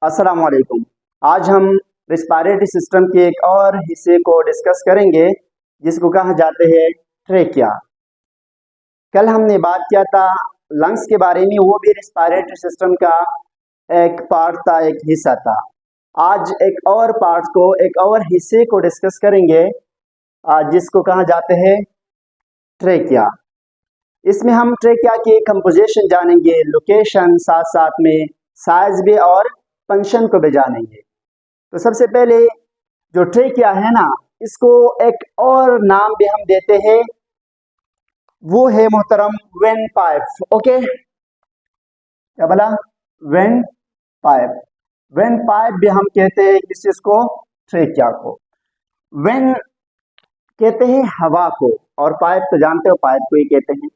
अस्सलाम वालेकुम। आज हम रिस्पायरेटरी सिस्टम के एक और हिस्से को डिस्कस करेंगे जिसको कहा जाते हैं ट्रेकिया। कल हमने बात किया था लंग्स के बारे में, वो भी रिस्पायरेटरी सिस्टम का एक पार्ट था, एक हिस्सा था। आज एक और पार्ट को, एक और हिस्से को डिस्कस करेंगे जिसको कहा जाते हैं ट्रेकिया। इसमें हम ट्रेकिया की कंपोजिशन जानेंगे, लोकेशन, साथ साथ में साइज भी और फंक्शन को भी जानेंगे। तो सबसे पहले जो ट्रेकिया है ना, इसको एक और नाम भी हम देते हैं, वो है मोहतरम वेंट पाइप। ओके, क्या बोला? Went pipe. वेंट पाइप भी हम कहते हैं किस चीज को? ट्रेकिया को। वेंट कहते हैं हवा को, और पाइप तो जानते हो, पाइप को ही कहते हैं।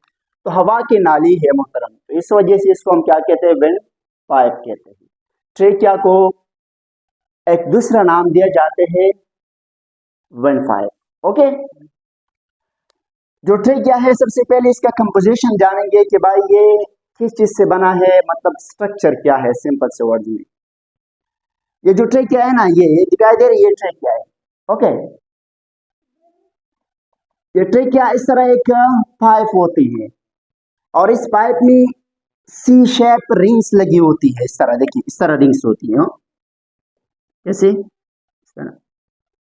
तो हवा की नाली है मोहतरम, तो इस वजह से इसको हम क्या कहते हैं? वेंट पाइप कहते हैं। ट्रेकिया को एक दूसरा नाम दिया जाते हैं वेंट पाइप। ओके, जो ट्रेकिया है, सबसे पहले इसका कंपोजिशन जानेंगे कि भाई ये किस चीज से बना है, मतलब स्ट्रक्चर क्या है। सिंपल से वर्ड में, ये जो ट्रेकिया है ना, ये दिखाई दे रही है, ट्रेकिया है। ओके, ये ट्रेकिया इस तरह एक पाइप होती है, और इस पाइप में सी शेप रिंग्स लगी होती है। इस तरह देखिए, इस तरह रिंग्स होती है। कैसे?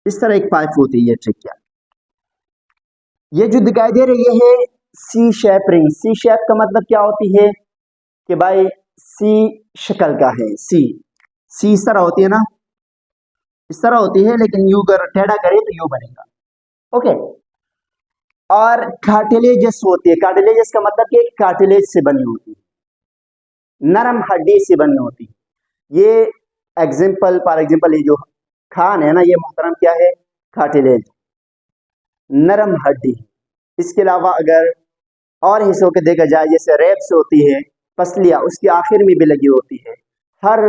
इस तरह एक पाइप होती है ये ट्रेकिया। ये जो दिखाई दे रही है सी शेप रिंग। सी शेप का मतलब क्या होती है कि भाई सी शक्ल का है। सी इस तरह होती है ना, इस तरह होती है, लेकिन यू अगर टेढ़ा करे तो यू बनेगा। ओके, और कार्टिलेजस होती है। कार्टिलेजस का मतलब कि कार्टिलेज से बनी होती है, नरम हड्डी से बनी होती है। ये एग्जाम्पल, फॉर एग्जाम्पल, ये जो खान है ना, ये मोहतरम क्या है? कार्टिलेज, नरम हड्डी। इसके अलावा अगर और हिस्सों के देखा जाए, जैसे रेब्स होती है, पसलियाँ उसकी आखिर में भी लगी होती है। हर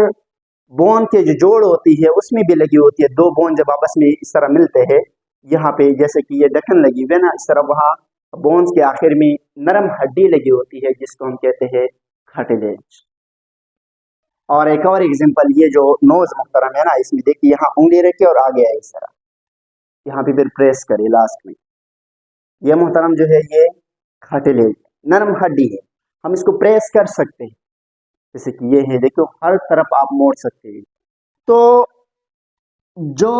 बोन के जो जोड़ होती है उसमें भी लगी होती है। दो बोन जब आपस में इस तरह मिलते हैं, यहाँ पे जैसे कि ये ढक्कन लगी हुई है ना, इस तरह वहाँ बोन्स के आखिर में नरम हड्डी लगी होती है, जिसको हम कहते हैं कार्टिलेज। और एक और एग्जांपल, ये जो नोज मुहतरम है ना, इसमें देखिए यहाँ उंगली रखिए और आगे है इस तरह, यहाँ पे फिर प्रेस करिए लास्ट में। ये मोहतरम जो है ये कार्टिलेज, नरम हड्डी है, हम इसको प्रेस कर सकते हैं। जैसे कि ये है, देखो हर तरफ आप मोड़ सकते हैं। तो जो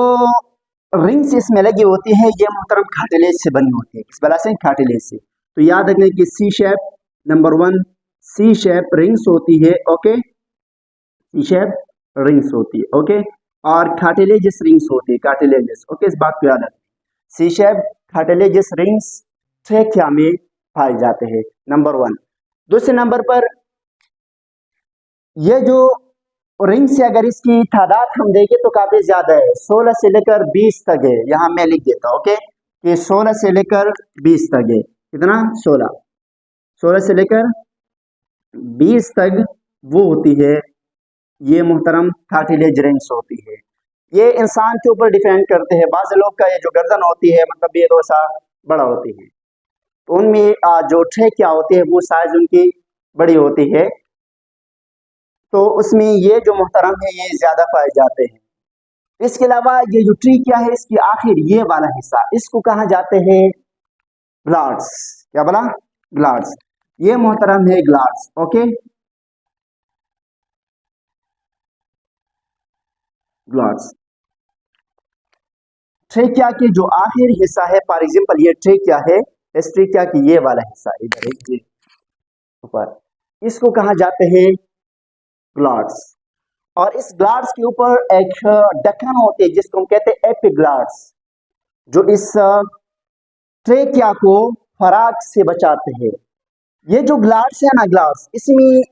रिंग्स इसमें लगी होती है, ये मोहतरम कार्टिलेज से बनी होती है। किस वजह से? कार्टिलेज से। तो याद रखने की सी शेप, नंबर 1 सी शेप रिंग्स होती है। ओके, सी शेप रिंग्स होती है। ओके, और कार्टिलेजस रिंग्स होती है, कार्टिलेजस। ओके, इस बात को याद रखें। सी शेप कार्टिलेजस रिंग्स ट्रेकिया में पाए जाते हैं, नंबर 1। दूसरे नंबर पर ये जो रिंग्स है, अगर इसकी तादाद हम देखें तो काफी ज्यादा है, 16 से लेकर 20 तक है। यहाँ मैं लिख देता हूँ, ओके, कि 16 से लेकर 20 तक है। कितना? 16 से लेकर 20 तक वो होती है, ये मोहतरम कार्टिलेज रिंग्स होती है। ये इंसान के ऊपर डिपेंड करते हैं। बाज़ लोग का ये जो गर्दन होती है, मतलब ये थोड़ा बड़ा होती है, तो उनमें जो ट्रेकिया होती है वो साइज उनकी बड़ी होती है, तो उसमें ये जो मोहतरम है ये ज्यादा पाए जाते हैं। इसके अलावा ये जो ट्रेकिया है, इसकी आखिर ये वाला हिस्सा, इसको कहा जाते हैं ग्लाड्स। क्या बोला? ग्लाड्स। ये मोहतरम है ग्लाड्स। ओके, ग्लाड्स ट्रेकिया के जो आखिर हिस्सा है। फॉर एग्जाम्पल, ये ट्रेकिया है, इस ट्रेकिया की ये वाला हिस्सा इधर है, ये ऊपर, इसको कहा जाते हैं ग्लाड्स। और इस ग्लाड्स के ऊपर एक ढक्कन होती है, जिसको हम कहते हैं एपिग्लाड्स, जो इस ट्रेकिया को फराग से बचाते हैं। ये जो ग्लाड्स है ना, ग्लाड्स, इसमें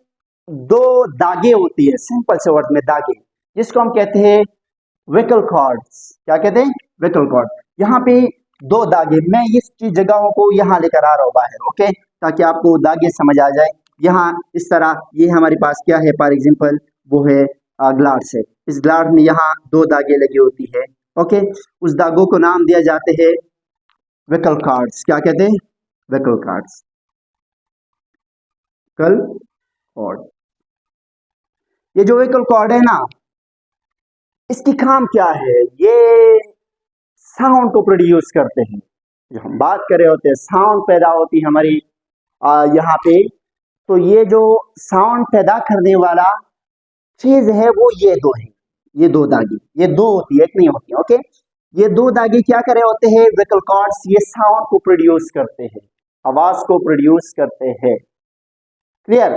दो दागे होती है, सिंपल से वर्ड में दागे, जिसको हम कहते हैं वेकल कॉर्ड्स। क्या कहते हैं? वेकल कॉर्ड। यहाँ पे दो दागे, मैं इसकी जगहों को यहाँ लेकर आ रहा हूँ बाहर, ओके, ताकि आपको दागे समझ आ जाए। यहाँ इस तरह ये हमारे पास क्या है, फॉर एग्जाम्पल वो है ग्लाड्स है। इस ग्लाड में यहाँ दो दागे लगी होती है। ओके, उस दागों को नाम दिया जाते हैं वेकल कॉर्ड्स। क्या कहते हैं? वेकल कॉर्ड्स, कल कॉर्ड। ये जो वेकल कॉर्ड है ना, इसकी काम क्या है? ये साउंड को प्रोड्यूस करते हैं। जो हम बात कर रहे होते हैं, साउंड पैदा होती है हमारी यहाँ पे। तो ये जो साउंड पैदा करने वाला चीज है वो ये दो है, ये दो दागी, ये दो होती है, एक नहीं होती है। ओके, ये दो दागी क्या कर रहे होते हैं? वोकल कॉर्ड्स, ये साउंड को प्रोड्यूस करते हैं, आवाज को प्रोड्यूस करते हैं। क्लियर?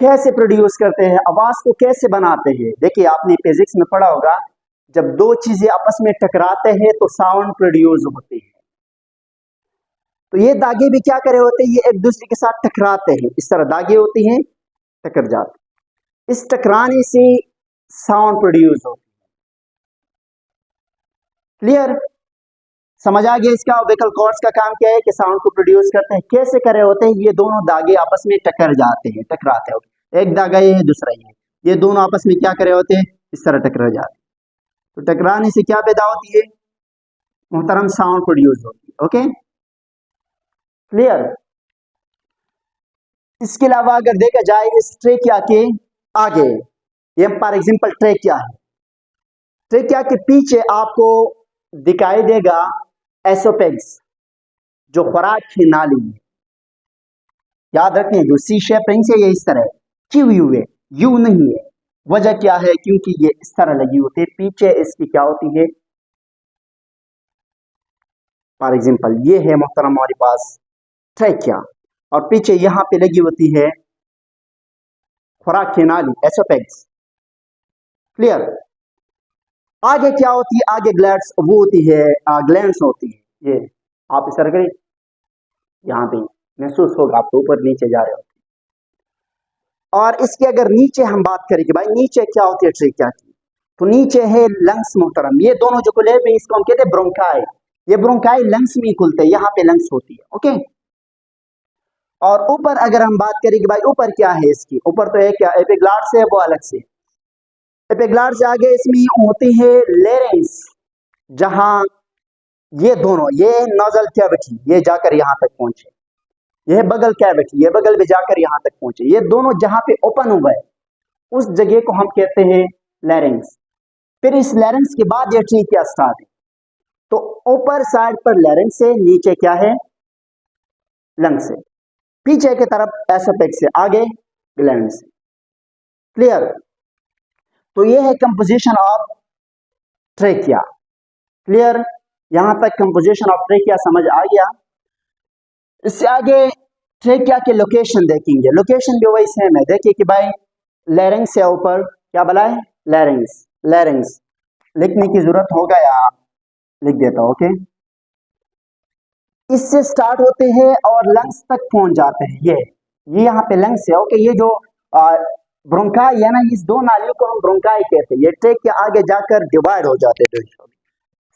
कैसे प्रोड्यूस करते हैं, आवाज को कैसे बनाते हैं? देखिए, आपने फिजिक्स में पढ़ा होगा, जब दो चीजें आपस में टकराते हैं तो साउंड प्रोड्यूस होती है। तो ये दागे भी क्या करे होते हैं? ये एक दूसरे के साथ टकराते हैं, इस तरह दागे होती हैं, टकर जाते, इस टकराने से साउंड प्रोड्यूस होती है। क्लियर? समझ आ गया इसका? वोकल कॉर्ड्स का काम क्या है कि साउंड को प्रोड्यूस करते हैं। कैसे करे होते हैं? ये दोनों दागे आपस में टकर जाते हैं, टकराते हैं। एक दागा ये है, दूसरा ये है, ये दोनों आपस में क्या करे होते हैं? इस तरह टकरा जाते हैं। तो टकराने से क्या पैदा होती है मोहतरम? साउंड प्रोड्यूस होती है। Okay, clear? इसके अलावा अगर देखा जाए इस ट्रेकिया के आगे, ये फॉर एग्जांपल ट्रेकिया है, ट्रेकिया के पीछे आपको दिखाई देगा एसोफेगस, जो खुराक की नाली है। याद रखें, जो सी शेप रिंग से ये इस तरह क्यों यू है, यू नहीं है। वजह क्या है? क्योंकि ये इस तरह लगी होती है, पीछे इसकी क्या होती है? फॉर एग्जांपल ये है मोहतरम हमारे पास ट्रेकिया, और पीछे यहां पे लगी होती है खुराक की नाली, एसोफेगस। क्लियर? आगे क्या होती है? आगे ग्लैंड्स, वो होती है ग्लैंड्स होती है। ये आप इस तरह करें, यहाँ पे महसूस होगा आपको, ऊपर नीचे जा रहे होते हैं। और इसके अगर नीचे हम बात करें कि भाई नीचे क्या होती है ट्रेकिया की, तो नीचे है लंग्स मोहतरम। ये दोनों जो खुले हुए इसको हम कहते हैं ब्रोंकाई। ये ब्रोंकाई लंग्स में खुलते हैं, यहाँ पे लंग्स होती है। ओके, और ऊपर अगर हम बात करें कि भाई ऊपर क्या है इसकी, ऊपर तो है क्या? एपिग्लॉट्स है, वो अलग से। एपिग्लॉट्स से आगे इसमें होती है लेरेंस, जहां ये दोनों, ये नोजल कैविटी, ये जाकर यहां तक पहुंचे, यह बगल कैविटी, ये बगल में जाकर यहां तक पहुंचे, ये दोनों जहां पे ओपन हुआ है उस जगह को हम कहते हैं लैरिंग्स। फिर इस लैरिंग्स के बाद ये ट्रेकिया स्टार्ट है। तो ऊपर साइड पर लैरिंग्स से, नीचे क्या है? लंग्स से, पीछे की तरफ एसोफेगस से, आगे ग्लैंड से। क्लियर? तो ये है कंपोजिशन ऑफ ट्रेकिया। क्लियर? यहां तक कंपोजिशन ऑफ ट्रेकिया समझ आ गया। इससे आगे ट्रेकिया के लोकेशन देखेंगे, लोकेशन भी वही सेम है। देखिए कि भाई लैरिंग्स से ऊपर क्या बना है? लैरिंग्स। लैरिंग्स लिखने की जरूरत होगा या लिख देता हूं? ओके, इससे स्टार्ट होते हैं और लंग्स तक पहुंच जाते हैं। ये यहाँ पे लंग्स है। ओके, ये जो ब्रोंकाई है ना, इस दो नालियों को हम ब्रोंकाई कहते हैं। ये ट्रेक के आगे जाकर डिवाइड हो जाते हैं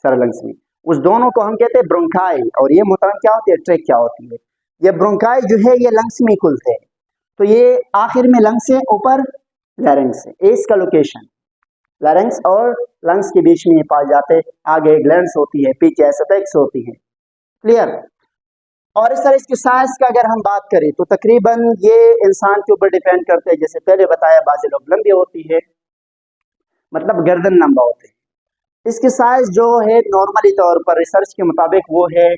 सर लंग्स में, उस दोनों को हम कहते हैं ब्रोंकाई। और ये मोहतरम क्या होती है? ट्रेक क्या होती है? ये ब्रोंकाई जो है ये लंग्स में खुलते हैं। तो ये आखिर में लंग्स है, ऊपर लैरिंग्स है। इसका लोकेशन लैरिंग्स और लंग्स के बीच में पाए जाते हैं। आगे ग्लैंड्स होती है, पीछे एसोफेगस होती है। क्लियर? और इस तरह इसकी साइज का अगर हम बात करें तो तकरीबन ये इंसान के ऊपर डिपेंड करते हैं। जैसे पहले बताया, बाज़ लोग लंबी होती है, मतलब गर्दन लंबा होते हैं। इसकी साइज जो है नॉर्मली तौर पर रिसर्च के मुताबिक वो है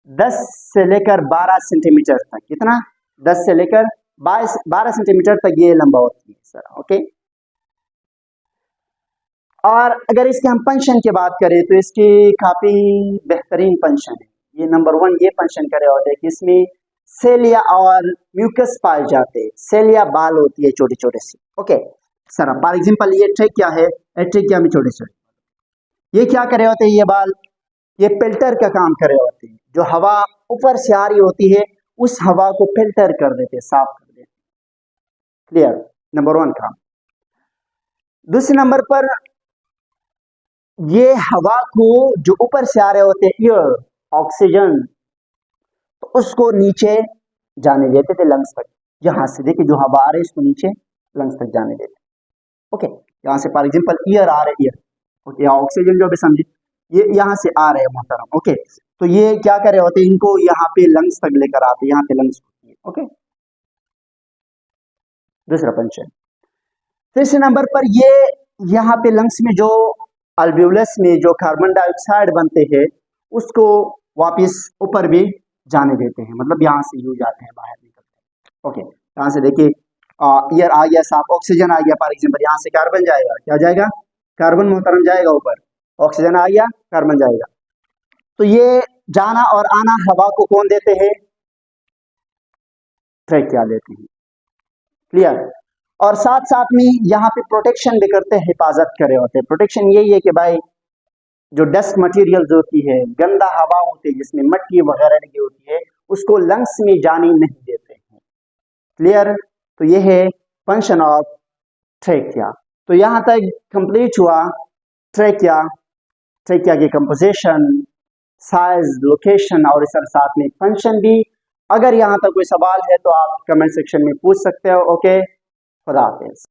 10 से लेकर 12 सेंटीमीटर तक। कितना? 10 से लेकर 12 सेंटीमीटर तक ये लंबा होती है सर। ओके, और अगर इसके हम फंक्शन की बात करें तो इसकी काफी बेहतरीन फंक्शन है। ये नंबर 1 ये फंक्शन करे होते हैं कि इसमें सेलिया और म्यूकस पाए जाते हैं। सेलिया बाल होती है छोटे छोटे से। ओके सर, फॉर एग्जांपल ये ट्रेकिया है, ट्रेकिया में छोटे छोटे ये क्या करे होते हैं? ये बाल ये फिल्टर का काम करे होते हैं। जो हवा ऊपर से आ रही होती है उस हवा को फिल्टर कर देते, साफ कर देते। क्लियर? नंबर 1 काम। दूसरे नंबर पर ये हवा को जो ऊपर से आ रहे होते हैं, एयर, ऑक्सीजन, तो उसको नीचे जाने देते थे लंग्स तक। यहां से देखिए जो हवा आ रही है इसको नीचे लंग्स तक जाने देते। ओके, यहां से फॉर एग्जांपल एयर आ रही है, ओके, ऑक्सीजन जो भी समझे ये यहां से आ रहे हैं मोहतरम। ओके, तो ये क्या कर रहे होते हैं? इनको यहाँ पे लंग्स तक लेकर आते हैं, यहाँ पे लंग्स होती है। ओके, दूसरा फंक्शन। तीसरे नंबर पर ये यहाँ पे लंग्स में जो अल्वेओलस में जो कार्बन डाइऑक्साइड बनते हैं उसको वापस ऊपर भी जाने देते हैं, मतलब यहाँ से यूज आते हैं, बाहर निकलते हैं। ओके, यहाँ से देखिए एयर आ गया साफ, ऑक्सीजन आ गया, फॉर एग्जाम्पल यहाँ से कार्बन जाएगा, क्या जाएगा, कार्बन मोहतरम जाएगा ऊपर, ऑक्सीजन आ गया, कार्बन जाएगा। तो ये जाना और आना हवा को कौन देते हैं, ट्रैकिया देते हैं। क्लियर। और साथ साथ में यहाँ पे प्रोटेक्शन भी करते हैं, हिफाजत करे होते हैं। प्रोटेक्शन यही है कि भाई जो डस्ट मटेरियल होती है, गंदा हवा होती है जिसमें मट्टी वगैरह लगी होती है, उसको लंग्स में जाने नहीं देते हैं। क्लियर। तो ये है फंक्शन ऑफ ट्रैकिया। तो यहाँ तक कंप्लीट हुआ ट्रैकिया, ट्रैकिया की कंपोजिशन, साइज, लोकेशन और इस साथ में फंक्शन भी। अगर यहाँ तक कोई सवाल है तो आप कमेंट सेक्शन में पूछ सकते हो। ओके, खुदा हाफिज।